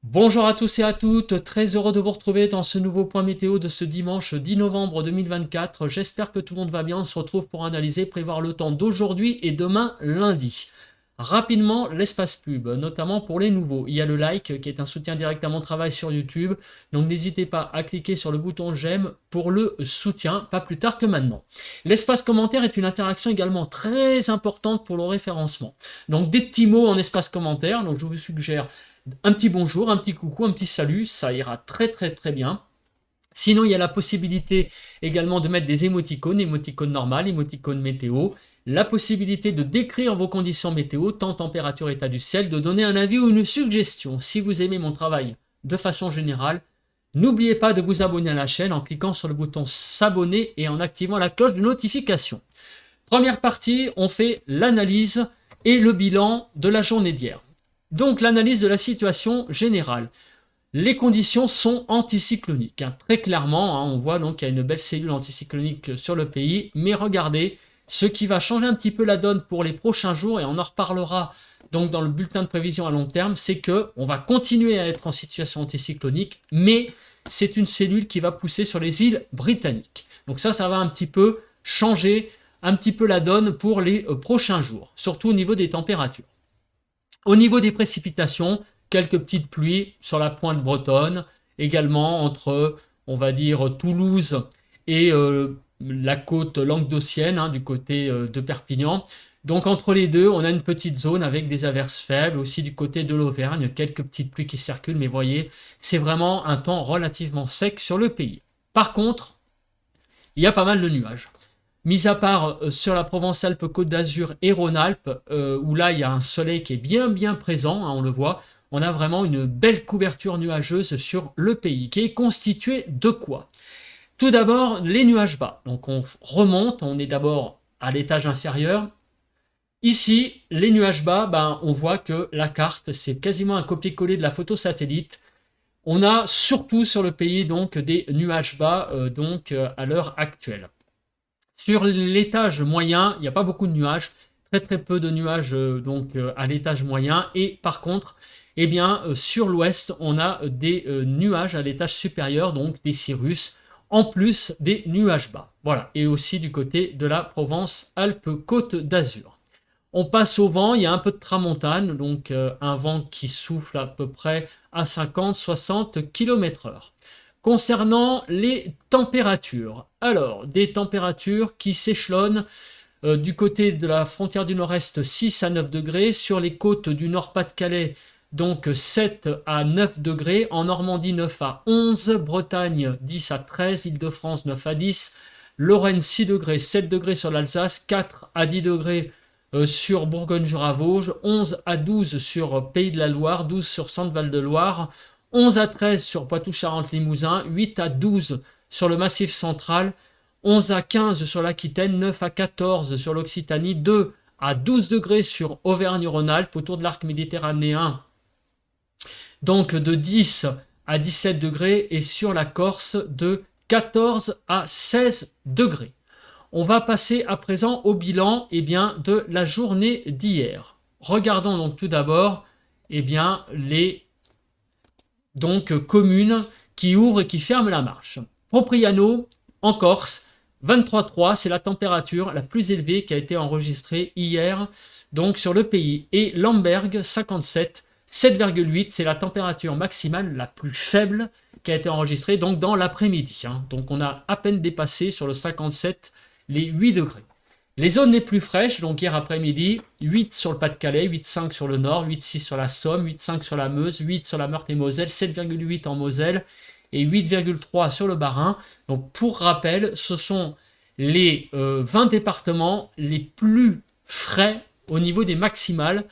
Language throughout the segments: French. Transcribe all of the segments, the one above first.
Bonjour à tous et à toutes, très heureux de vous retrouver dans ce nouveau point météo de ce dimanche 10 novembre 2024. J'espère que tout le monde va bien, on se retrouve pour analyser, prévoir le temps d'aujourd'hui et demain lundi. Rapidement, l'espace pub, notamment pour les nouveaux. Il y a le like qui est un soutien direct à mon travail sur YouTube, donc n'hésitez pas à cliquer sur le bouton j'aime pour le soutien, pas plus tard que maintenant. L'espace commentaire est une interaction également très importante pour le référencement. Donc des petits mots en espace commentaire, donc je vous suggère un petit bonjour, un petit coucou, un petit salut, ça ira très bien. Sinon, il y a la possibilité également de mettre des émoticônes normales, émoticônes météo, la possibilité de décrire vos conditions météo, temps, température, état du ciel, de donner un avis ou une suggestion. Si vous aimez mon travail de façon générale, n'oubliez pas de vous abonner à la chaîne en cliquant sur le bouton s'abonner et en activant la cloche de notification. Première partie, on fait l'analyse et le bilan de la journée d'hier. Donc l'analyse de la situation générale. Les conditions sont anticycloniques. Très clairement, on voit donc qu'il y a une belle cellule anticyclonique sur le pays. Mais regardez, ce qui va changer un petit peu la donne pour les prochains jours, et on en reparlera donc dans le bulletin de prévision à long terme, c'est qu'on va continuer à être en situation anticyclonique, mais c'est une cellule qui va pousser sur les îles britanniques. Donc ça va un petit peu changer un petit peu la donne pour les prochains jours, surtout au niveau des températures. Au niveau des précipitations, quelques petites pluies sur la pointe bretonne, également entre, on va dire, Toulouse et la côte languedocienne, du côté de Perpignan. Donc entre les deux, on a une petite zone avec des averses faibles, aussi du côté de l'Auvergne, quelques petites pluies qui circulent, mais voyez, c'est vraiment un temps relativement sec sur le pays. Par contre, il y a pas mal de nuages. Mis à part sur la Provence-Alpes-Côte d'Azur et Rhône-Alpes, où là il y a un soleil qui est bien présent, on le voit, on a vraiment une belle couverture nuageuse sur le pays, qui est constituée de quoi? Tout d'abord, les nuages bas. Donc on remonte, on est d'abord à l'étage inférieur. Ici, les nuages bas, on voit que la carte, c'est quasiment un copier-coller de la photo satellite. On a surtout sur le pays donc des nuages bas à l'heure actuelle. Sur l'étage moyen, il n'y a pas beaucoup de nuages, très peu de nuages à l'étage moyen. Et par contre, sur l'ouest, on a des nuages à l'étage supérieur, donc des cirrus, en plus des nuages bas. Voilà, et aussi du côté de la Provence-Alpes-Côte d'Azur. On passe au vent, il y a un peu de tramontane, donc un vent qui souffle à peu près à 50-60 km/h. Concernant les températures, alors des températures qui s'échelonnent du côté de la frontière du nord-est 6 à 9 degrés, sur les côtes du Nord-Pas-de-Calais donc 7 à 9 degrés, en Normandie 9 à 11, Bretagne 10 à 13, Île-de-France 9 à 10, Lorraine 6 degrés, 7 degrés sur l'Alsace, 4 à 10 degrés sur Bourgogne-Jura-Vosges, 11 à 12 sur Pays de la Loire, 12 sur Centre-Val-de-Loire, 11 à 13 sur Poitou-Charentes-Limousin, 8 à 12 sur le Massif central, 11 à 15 sur l'Aquitaine, 9 à 14 sur l'Occitanie, 2 à 12 degrés sur Auvergne-Rhône-Alpes, autour de l'arc méditerranéen, donc de 10 à 17 degrés, et sur la Corse de 14 à 16 degrés. On va passer à présent au bilan de la journée d'hier. Regardons donc tout d'abord les communes qui ouvrent et qui ferment la marche. Propriano, en Corse, 23,3, c'est la température la plus élevée qui a été enregistrée hier donc sur le pays. Et Lamberg, 57, 7,8, c'est la température maximale la plus faible qui a été enregistrée donc dans l'après-midi. Donc on a à peine dépassé sur le 57 les 8 degrés. Les zones les plus fraîches, donc hier après-midi, 8 sur le Pas-de-Calais, 8,5 sur le Nord, 8,6 sur la Somme, 8,5 sur la Meuse, 8 sur la Meurthe-et-Moselle, 7,8 en Moselle et 8,3 sur le Bas-Rhin. Donc pour rappel, ce sont les 20 départements les plus frais au niveau des maximales,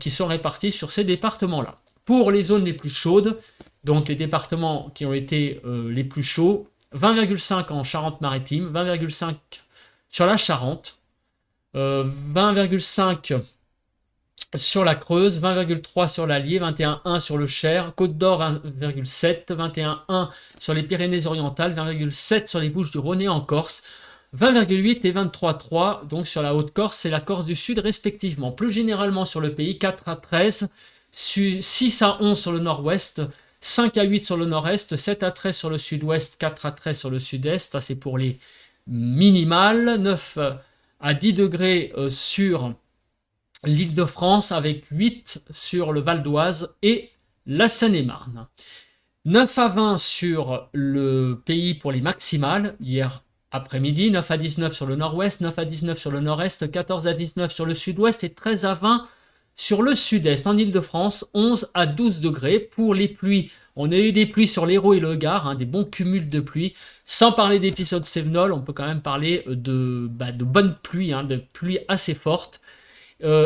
qui sont répartis sur ces départements-là. Pour les zones les plus chaudes, donc les départements qui ont été les plus chauds, 20,5 en Charente-Maritime, 20,5 sur la Charente, 20,5 sur la Creuse, 20,3 sur l'Allier, 21,1 sur le Cher, Côte d'Or 20,7, 21,1 sur les Pyrénées-Orientales, 20,7 sur les Bouches-du-Rhône et en Corse, 20,8 et 23,3 donc sur la Haute-Corse et la Corse du Sud respectivement. Plus généralement sur le pays, 4 à 13 6 à 11 sur le nord-ouest, 5 à 8 sur le nord-est, 7 à 13 sur le sud-ouest, 4 à 13 sur le sud-est, ça c'est pour les minimales, 9 à 10 degrés sur l'Île-de-France, avec 8 sur le Val d'Oise et la Seine-et-Marne. 9 à 20 sur le pays pour les maximales, hier après-midi, 9 à 19 sur le nord-ouest, 9 à 19 sur le nord-est, 14 à 19 sur le sud-ouest et 13 à 20 sur le sud-est. En Île-de-France, 11 à 12 degrés. Pour les pluies, on a eu des pluies sur l'Hérault et le Gard, des bons cumuls de pluie. Sans parler d'épisodes Sévenol, on peut quand même parler de bonnes pluies, de pluies assez fortes.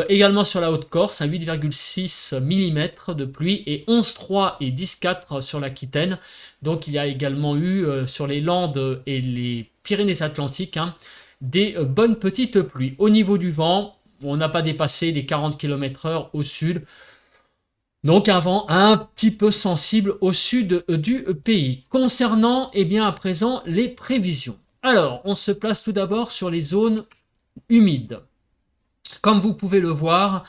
Également sur la Haute-Corse, 8,6 mm de pluie et 11,3 et 10,4 sur l'Aquitaine. Donc il y a également eu sur les Landes et les Pyrénées-Atlantiques des bonnes petites pluies. Au niveau du vent, on n'a pas dépassé les 40 km/h au sud. Donc un vent un petit peu sensible au sud du pays. Concernant à présent les prévisions. Alors, on se place tout d'abord sur les zones humides. Comme vous pouvez le voir,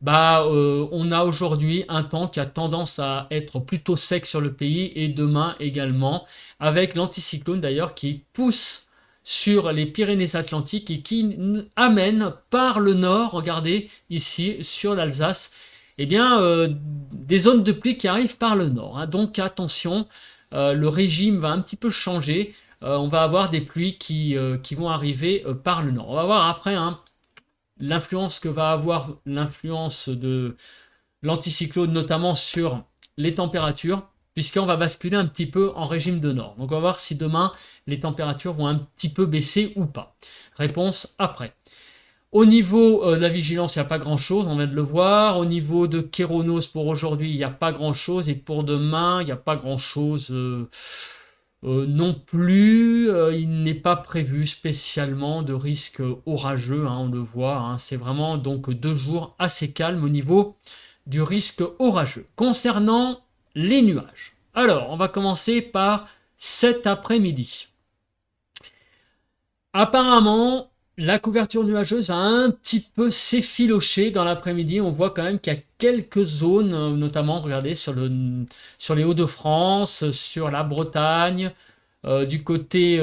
on a aujourd'hui un temps qui a tendance à être plutôt sec sur le pays et demain également, avec l'anticyclone d'ailleurs qui pousse sur les Pyrénées-Atlantiques et qui amène par le nord, regardez ici sur l'Alsace, des zones de pluie qui arrivent par le nord. Donc attention, le régime va un petit peu changer. On va avoir des pluies qui vont arriver par le nord. On va voir après l'influence que va avoir l'influence de l'anticyclone, notamment sur les températures, puisqu'on va basculer un petit peu en régime de nord. Donc on va voir si demain les températures vont un petit peu baisser ou pas. Réponse après. Au niveau de la vigilance, il n'y a pas grand-chose, on vient de le voir. Au niveau de Kéronos, pour aujourd'hui, il n'y a pas grand-chose. Et pour demain, il n'y a pas grand-chose non plus. Il n'est pas prévu spécialement de risque orageux, on le voit. C'est vraiment donc 2 jours assez calmes au niveau du risque orageux. Concernant les nuages. Alors, on va commencer par cet après-midi. Apparemment, la couverture nuageuse va un petit peu s'effilocher dans l'après-midi. On voit quand même qu'il y a quelques zones, notamment, regardez, sur les Hauts-de-France, sur la Bretagne, du côté,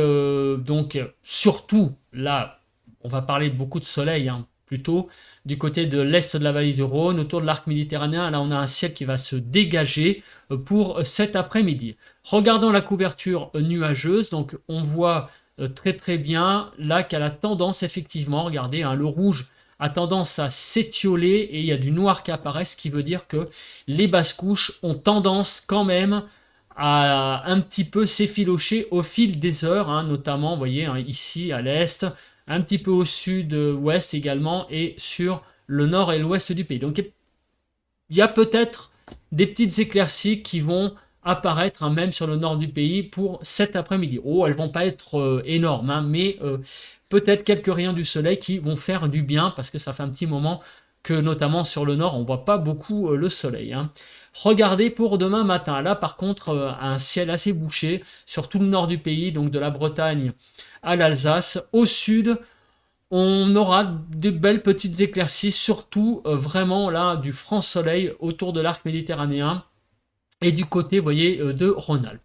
donc, surtout, là, on va parler beaucoup de soleil, plutôt, du côté de l'est de la vallée du Rhône, autour de l'arc méditerranéen. Là, on a un ciel qui va se dégager pour cet après-midi. Regardons la couverture nuageuse. Donc, on voit très très bien là qu'elle a tendance effectivement, regardez, le rouge a tendance à s'étioler et il y a du noir qui apparaît, ce qui veut dire que les basses couches ont tendance quand même à un petit peu s'effilocher au fil des heures, notamment, vous voyez, ici à l'est, un petit peu au sud-ouest également et sur le nord et l'ouest du pays. Donc il y a peut-être des petites éclaircies qui vont apparaître même sur le nord du pays pour cet après-midi. Elles vont pas être énormes, mais peut-être quelques rayons du soleil qui vont faire du bien parce que ça fait un petit moment que notamment sur le nord on voit pas beaucoup le soleil. Regardez pour demain matin. Là par contre un ciel assez bouché sur tout le nord du pays, donc de la Bretagne à l'Alsace. Au sud, on aura de belles petites éclaircies, surtout vraiment là du franc soleil autour de l'arc méditerranéen et du côté, vous voyez, de Rhône-Alpes.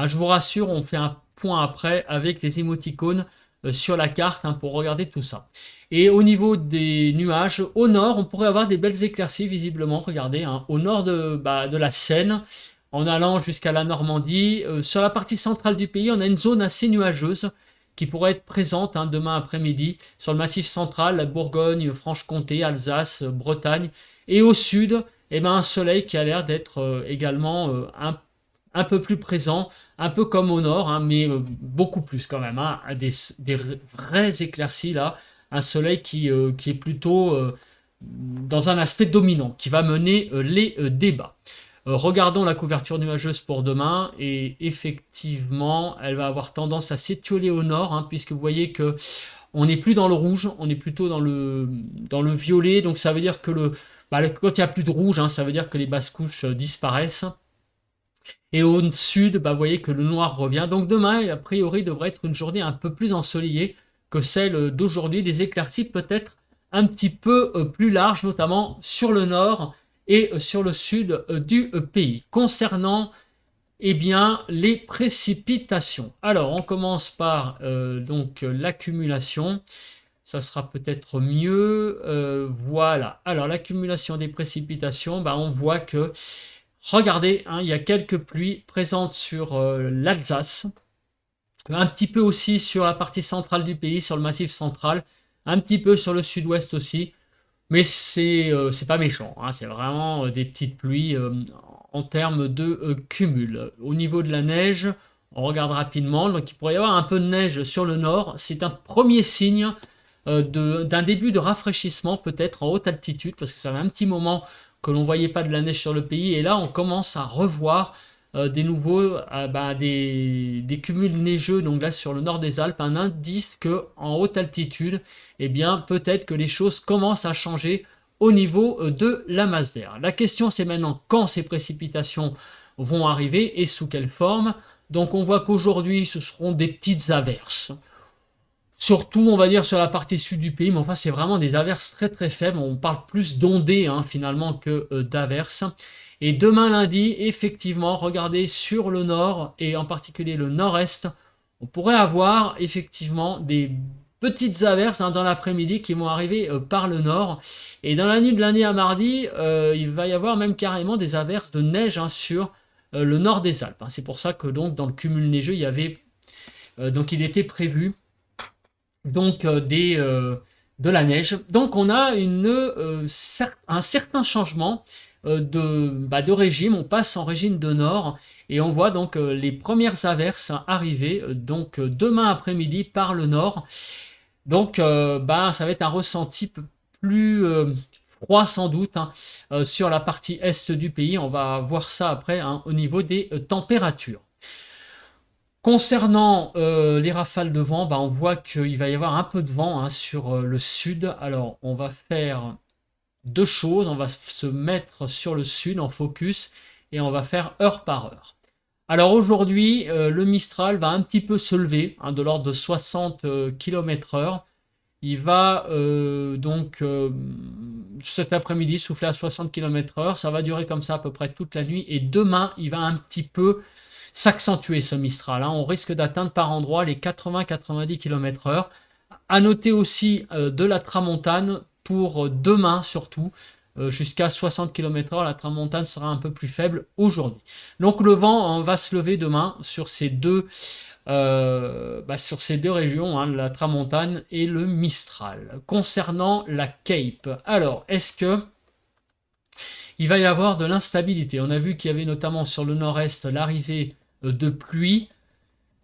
Je vous rassure, on fait un point après avec les émoticônes sur la carte pour regarder tout ça. Et au niveau des nuages, au nord, on pourrait avoir des belles éclaircies visiblement, regardez, au nord de la Seine, en allant jusqu'à la Normandie. Sur la partie centrale du pays, on a une zone assez nuageuse qui pourrait être présente demain après-midi sur le massif central, la Bourgogne, Franche-Comté, Alsace, Bretagne. Et au sud, un soleil qui a l'air d'être également un peu plus présent, un peu comme au nord, mais beaucoup plus quand même. Des vraies éclaircies là, un soleil qui est plutôt dans un aspect dominant, qui va mener les débats. Regardons la couverture nuageuse pour demain et effectivement elle va avoir tendance à s'étioler au nord puisque vous voyez que on n'est plus dans le rouge, on est plutôt dans le violet, donc ça veut dire que quand il n'y a plus de rouge, ça veut dire que les basses couches disparaissent. Et au sud, vous voyez que le noir revient. Donc demain, a priori, devrait être une journée un peu plus ensoleillée que celle d'aujourd'hui. Des éclaircies peut-être un petit peu plus larges, notamment sur le nord et sur le sud du pays. Concernant eh bien, les précipitations. Alors, on commence par donc l'accumulation. Ça sera peut-être mieux. Voilà. Alors, l'accumulation des précipitations, bah, on voit que, regardez, hein, il y a quelques pluies présentes sur l'Alsace, un petit peu aussi sur la partie centrale du pays, sur le massif central, un petit peu sur le sud-ouest aussi. Mais c'est pas méchant, hein, c'est vraiment des petites pluies en termes de cumul. Au niveau de la neige, on regarde rapidement, donc il pourrait y avoir un peu de neige sur le nord. C'est un premier signe d'un début de rafraîchissement peut-être en haute altitude, parce que ça fait un petit moment que l'on ne voyait pas de la neige sur le pays, et là on commence à revoir des nouveaux des cumuls neigeux, donc là sur le nord des Alpes, un indice que en haute altitude, eh bien peut-être que les choses commencent à changer au niveau de la masse d'air. La question c'est maintenant quand ces précipitations vont arriver et sous quelle forme. Donc on voit qu'aujourd'hui ce seront des petites averses. Surtout, on va dire, sur la partie sud du pays, mais enfin, c'est vraiment des averses très très faibles. On parle plus d'ondées, hein, finalement, que d'averses. Et demain lundi, effectivement, regardez sur le nord, et en particulier le nord-est, on pourrait avoir effectivement des petites averses hein, dans l'après-midi qui vont arriver par le nord. Et dans la nuit de lundi à mardi, il va y avoir même carrément des averses de neige hein, sur le nord des Alpes. Hein. C'est pour ça que donc dans le cumul neigeux, il y avait donc il était prévu donc de la neige. Donc on a un certain changement de régime. On passe en régime de nord et on voit donc les premières averses arriver donc demain après-midi par le nord. Donc ça va être un ressenti plus froid sans doute hein, sur la partie est du pays. On va voir ça après hein, au niveau des températures. Concernant les rafales de vent, on voit qu'il va y avoir un peu de vent hein, sur le sud. Alors, on va faire deux choses. On va se mettre sur le sud en focus et on va faire heure par heure. Alors aujourd'hui, le Mistral va un petit peu se lever, hein, de l'ordre de 60 km/h. Il va donc cet après-midi souffler à 60 km/h. Ça va durer comme ça à peu près toute la nuit. Et demain, il va un petit peu s'accentuer ce Mistral. Hein. On risque d'atteindre par endroits les 80-90 km/h. À noter aussi de la tramontane pour demain surtout, jusqu'à 60 km/h. La tramontane sera un peu plus faible aujourd'hui. Donc le vent hein, va se lever demain sur ces deux régions, hein, la tramontane et le Mistral. Concernant la Cape, alors est-ce que il va y avoir de l'instabilité? On a vu qu'il y avait notamment sur le nord-est l'arrivée de pluie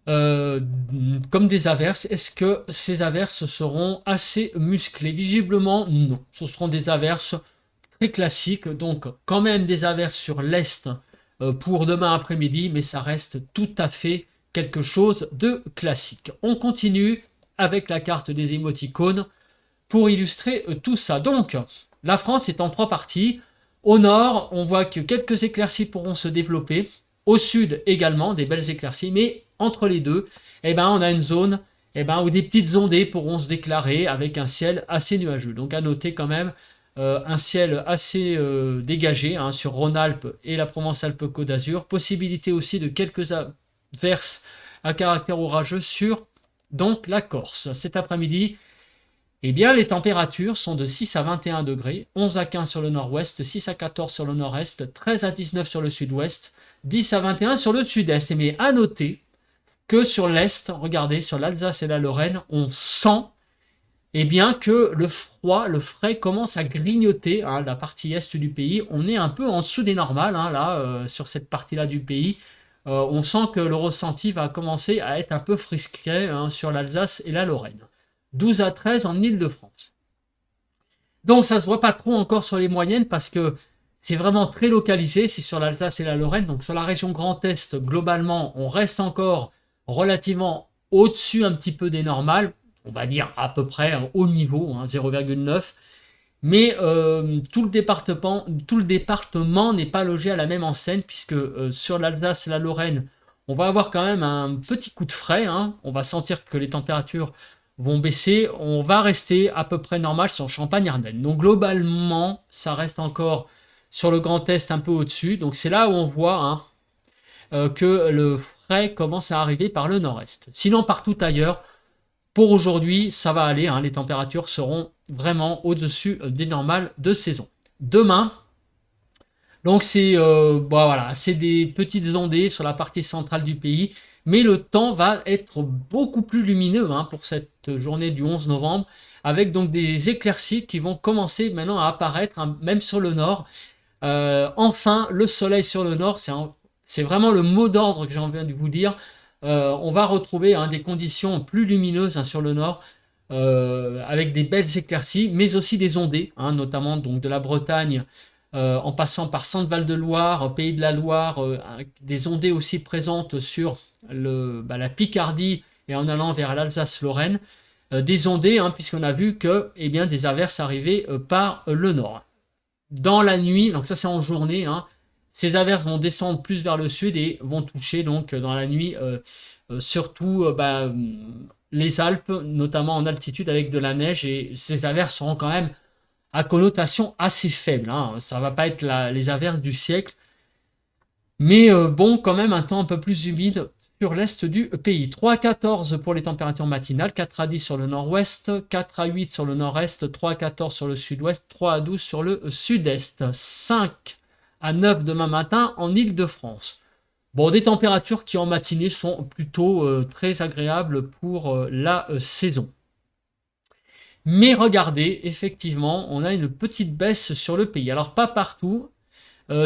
comme des averses. Est-ce que ces averses seront assez musclées? Visiblement non, ce seront des averses très classiques, donc quand même des averses sur l'est pour demain après-midi, mais ça reste tout à fait quelque chose de classique. On continue avec la carte des émoticônes pour illustrer tout ça. Donc la France est en trois parties. Au nord, on voit que quelques éclaircies pourront se développer. Au sud également, des belles éclaircies, mais entre les deux, on a une zone où des petites ondées pourront se déclarer avec un ciel assez nuageux. Donc à noter quand même un ciel assez dégagé hein, sur Rhône-Alpes et la Provence-Alpes-Côte d'Azur. Possibilité aussi de quelques averses à caractère orageux sur donc la Corse. Cet après-midi, les températures sont de 6 à 21 degrés, 11 à 15 sur le nord-ouest, 6 à 14 sur le nord-est, 13 à 19 sur le sud-ouest, 10 à 21 sur le sud-est. Mais à noter que sur l'est, regardez, sur l'Alsace et la Lorraine, on sent que le frais commence à grignoter hein, la partie est du pays. On est un peu en dessous des normales, hein, là, sur cette partie-là du pays. On sent que le ressenti va commencer à être un peu frisquet hein, sur l'Alsace et la Lorraine. 12 à 13 en Île-de-France. Donc ça ne se voit pas trop encore sur les moyennes parce que c'est vraiment très localisé, c'est sur l'Alsace et la Lorraine. Donc sur la région Grand Est, globalement, on reste encore relativement au-dessus un petit peu des normales, on va dire à peu près au niveau, hein, 0,9. Mais tout le département n'est pas logé à la même enseigne puisque sur l'Alsace et la Lorraine, on va avoir quand même un petit coup de frais. Hein. On va sentir que les températures vont baisser. On va rester à peu près normal sur Champagne-Ardenne. Donc globalement, ça reste encore sur le Grand Est un peu au-dessus. Donc c'est là où on voit que le frais commence à arriver par le nord-est. Sinon, partout ailleurs, pour aujourd'hui, ça va aller. Les températures seront vraiment au-dessus des normales de saison. Demain, donc c'est des petites ondées sur la partie centrale du pays, mais le temps va être beaucoup plus lumineux pour cette journée du 11 novembre, avec donc des éclaircies qui vont commencer maintenant à apparaître, même sur le nord. Enfin, le soleil sur le nord, c'est vraiment le mot d'ordre que j'ai envie de vous dire. On va retrouver des conditions plus lumineuses sur le nord, avec des belles éclaircies, mais aussi des ondées, notamment donc de la Bretagne, en passant par Centre-Val de Loire, Pays de la Loire, des ondées aussi présentes sur la Picardie et en allant vers l'Alsace-Lorraine, des ondées, puisqu'on a vu que des averses arrivaient par le nord. Dans la nuit, donc ça c'est en journée, ces averses vont descendre plus vers le sud et vont toucher donc dans la nuit surtout les Alpes, notamment en altitude avec de la neige, et ces averses seront quand même à connotation assez faible. Ça va pas être les averses du siècle, mais bon, quand même un temps un peu plus humide sur l'est du pays. 3 à 14 pour les températures matinales, 4 à 10 sur le nord-ouest, 4 à 8 sur le nord-est, 3 à 14 sur le sud-ouest, 3 à 12 sur le sud-est, 5 à 9 demain matin en Île-de-France. Bon, des températures qui en matinée sont plutôt très agréables pour la saison. Mais regardez, effectivement, on a une petite baisse sur le pays. Alors pas partout.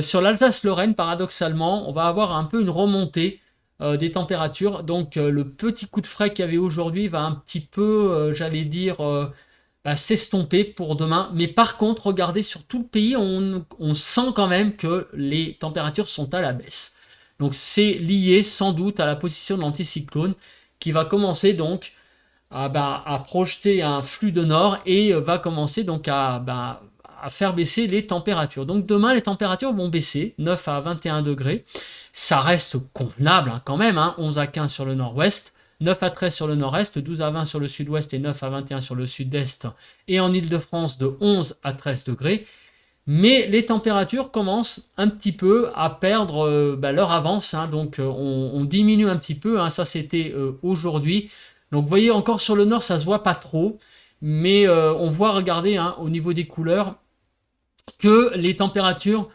Sur l'Alsace-Lorraine, paradoxalement, on va avoir un peu une remontée des températures. Donc le petit coup de frais qu'il y avait aujourd'hui va un petit peu, j'allais dire, s'estomper pour demain. Mais par contre, regardez, sur tout le pays, on sent quand même que les températures sont à la baisse. Donc c'est lié sans doute à la position de l'anticyclone qui va commencer donc à projeter un flux de nord et va commencer donc à faire baisser les températures. Donc demain, les températures vont baisser, 9 à 21 degrés. Ça reste convenable quand même, 11 à 15 sur le nord-ouest, 9 à 13 sur le nord-est, 12 à 20 sur le sud-ouest et 9 à 21 sur le sud-est. Et en Île-de-France, de 11 à 13 degrés. Mais les températures commencent un petit peu à perdre leur avance. Donc on diminue un petit peu. Ça, c'était aujourd'hui. Donc vous voyez, encore sur le nord, ça se voit pas trop. Mais on voit, regardez, au niveau des couleurs, que les températures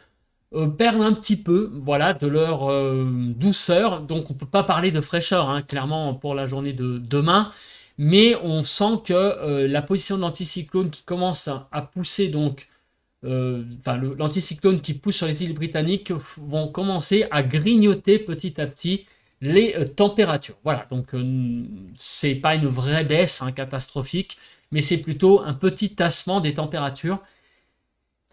perdent un petit peu, voilà, de leur douceur. Donc on peut pas parler de fraîcheur, clairement, pour la journée de demain. Mais on sent que la position de l'anticyclone qui commence à pousser, donc l'anticyclone qui pousse sur les îles britanniques, vont commencer à grignoter petit à petit les températures. Voilà, donc c'est pas une vraie baisse catastrophique, mais c'est plutôt un petit tassement des températures.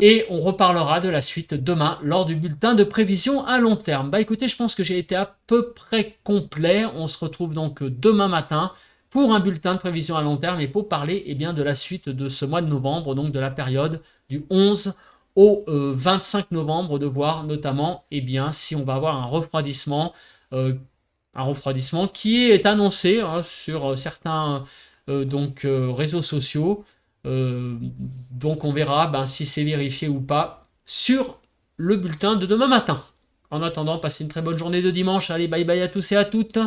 Et on reparlera de la suite demain lors du bulletin de prévision à long terme. Écoutez, je pense que j'ai été à peu près complet. On se retrouve donc demain matin pour un bulletin de prévision à long terme et pour parler de la suite de ce mois de novembre, donc de la période du 11 au 25 novembre, de voir notamment si on va avoir un refroidissement qui est annoncé sur certains réseaux sociaux. Donc on verra si c'est vérifié ou pas sur le bulletin de demain matin. En attendant, passez une très bonne journée de dimanche. Allez, bye bye à tous et à toutes.